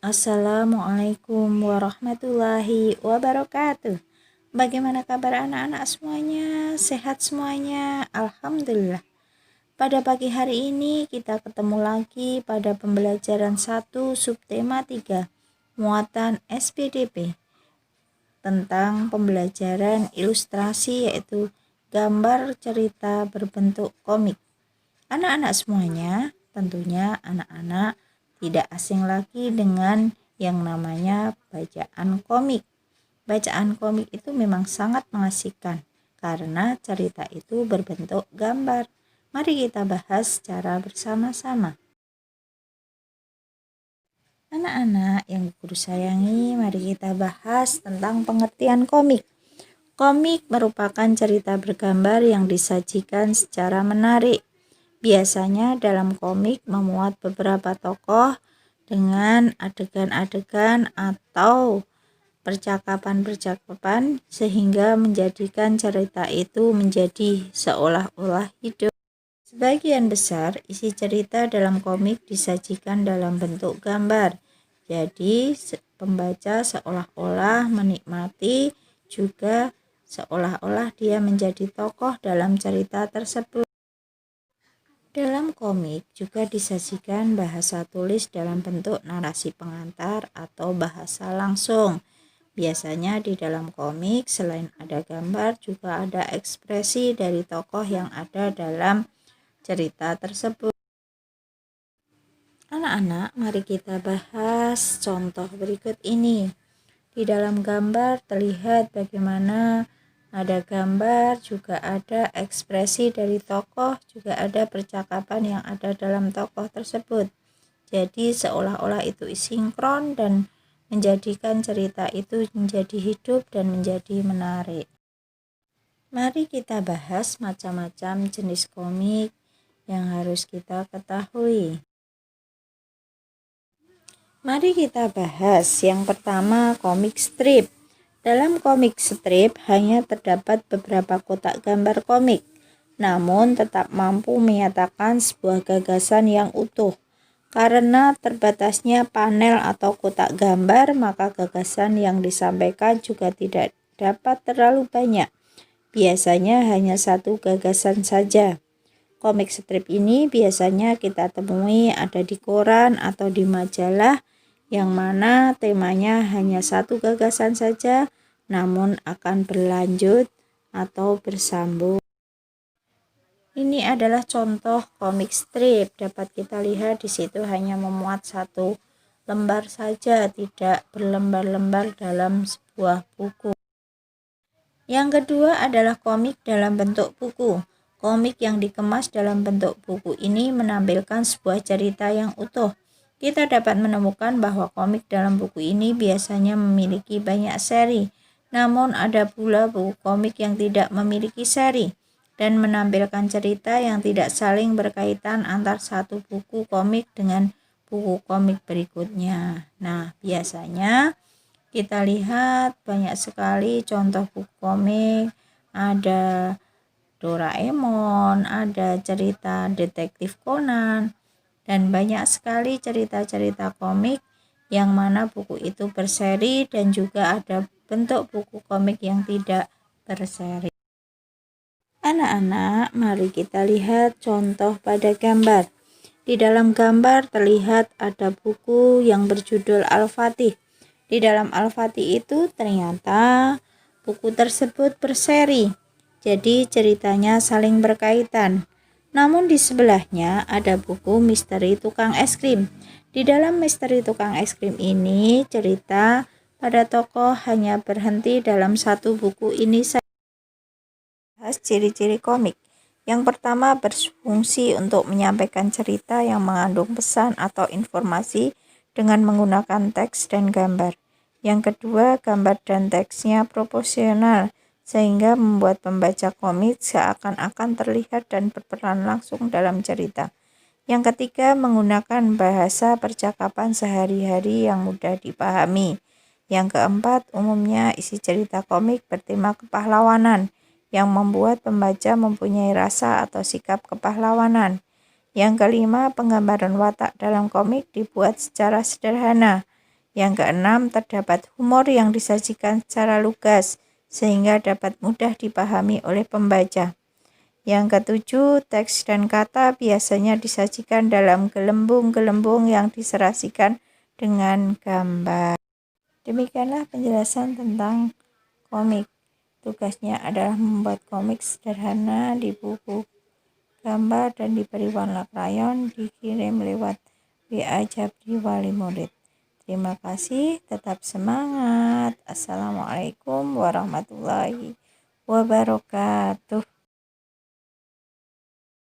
Assalamualaikum warahmatullahi wabarakatuh. Bagaimana kabar anak-anak semuanya? Sehat semuanya? Alhamdulillah. Pada pagi hari ini kita ketemu lagi pada pembelajaran 1 subtema 3 muatan SPDP tentang pembelajaran ilustrasi, yaitu gambar cerita berbentuk komik. Anak-anak semuanya, tentunya anak-anak tidak asing lagi dengan yang namanya bacaan komik. Bacaan komik itu memang sangat mengasihkan karena cerita itu berbentuk gambar. Mari kita bahas secara bersama-sama. Anak-anak yang guru sayangi, mari kita bahas tentang pengertian komik. Komik merupakan cerita bergambar yang disajikan secara menarik. Biasanya dalam komik memuat beberapa tokoh dengan adegan-adegan atau percakapan-percakapan sehingga menjadikan cerita itu menjadi seolah-olah hidup. Sebagian besar isi cerita dalam komik disajikan dalam bentuk gambar. Jadi pembaca seolah-olah menikmati, juga seolah-olah dia menjadi tokoh dalam cerita tersebut. Dalam komik juga disajikan bahasa tulis dalam bentuk narasi pengantar atau bahasa langsung. Biasanya di dalam komik selain ada gambar juga ada ekspresi dari tokoh yang ada dalam cerita tersebut. Anak-anak, mari kita bahas contoh berikut ini. Di dalam gambar terlihat bagaimana ada gambar, juga ada ekspresi dari tokoh, juga ada percakapan yang ada dalam tokoh tersebut. Jadi seolah-olah itu sinkron dan menjadikan cerita itu menjadi hidup dan menjadi menarik. Mari kita bahas macam-macam jenis komik yang harus kita ketahui. Mari kita bahas yang pertama, komik strip. Dalam komik strip hanya terdapat beberapa kotak gambar komik, namun tetap mampu menyatakan sebuah gagasan yang utuh. Karena terbatasnya panel atau kotak gambar, maka gagasan yang disampaikan juga tidak dapat terlalu banyak. Biasanya hanya satu gagasan saja. Komik strip ini biasanya kita temui ada di koran atau di majalah, yang mana temanya hanya satu gagasan saja, namun akan berlanjut atau bersambung. Ini adalah contoh komik strip. Dapat kita lihat di situ hanya memuat satu lembar saja, tidak berlembar-lembar dalam sebuah buku. Yang kedua adalah komik dalam bentuk buku. Komik yang dikemas dalam bentuk buku ini menampilkan sebuah cerita yang utuh. Kita dapat menemukan bahwa komik dalam buku ini biasanya memiliki banyak seri. Namun ada pula buku komik yang tidak memiliki seri dan menampilkan cerita yang tidak saling berkaitan antar satu buku komik dengan buku komik berikutnya. Nah, biasanya kita lihat banyak sekali contoh buku komik, ada Doraemon, ada cerita detektif Conan, dan banyak sekali cerita-cerita komik yang mana buku itu berseri dan juga ada bentuk buku komik yang tidak berseri. Anak-anak, mari kita lihat contoh pada gambar. Di dalam gambar terlihat ada buku yang berjudul Al-Fatih. Di dalam Al-Fatih itu ternyata buku tersebut berseri. Jadi ceritanya saling berkaitan. Namun di sebelahnya ada buku Misteri Tukang Es Krim. Di dalam Misteri Tukang Es Krim ini cerita pada tokoh hanya berhenti dalam satu buku ini saja. Ciri-ciri komik. Yang pertama, berfungsi untuk menyampaikan cerita yang mengandung pesan atau informasi dengan menggunakan teks dan gambar. Yang kedua, gambar dan teksnya proporsional sehingga membuat pembaca komik seakan-akan terlihat dan berperan langsung dalam cerita. Yang ketiga, menggunakan bahasa percakapan sehari-hari yang mudah dipahami. Yang keempat, umumnya isi cerita komik bertema kepahlawanan yang membuat pembaca mempunyai rasa atau sikap kepahlawanan. Yang kelima, penggambaran watak dalam komik dibuat secara sederhana. Yang keenam, terdapat humor yang disajikan secara lugas sehingga dapat mudah dipahami oleh pembaca. Yang ketujuh, teks dan kata biasanya disajikan dalam gelembung-gelembung yang diserasikan dengan gambar. Demikianlah penjelasan tentang komik. Tugasnya adalah membuat komik sederhana di buku gambar dan diberi warna krayon, dikirim lewat WA Jabri Wali Murid. Terima kasih, tetap semangat. Assalamualaikum warahmatullahi wabarakatuh.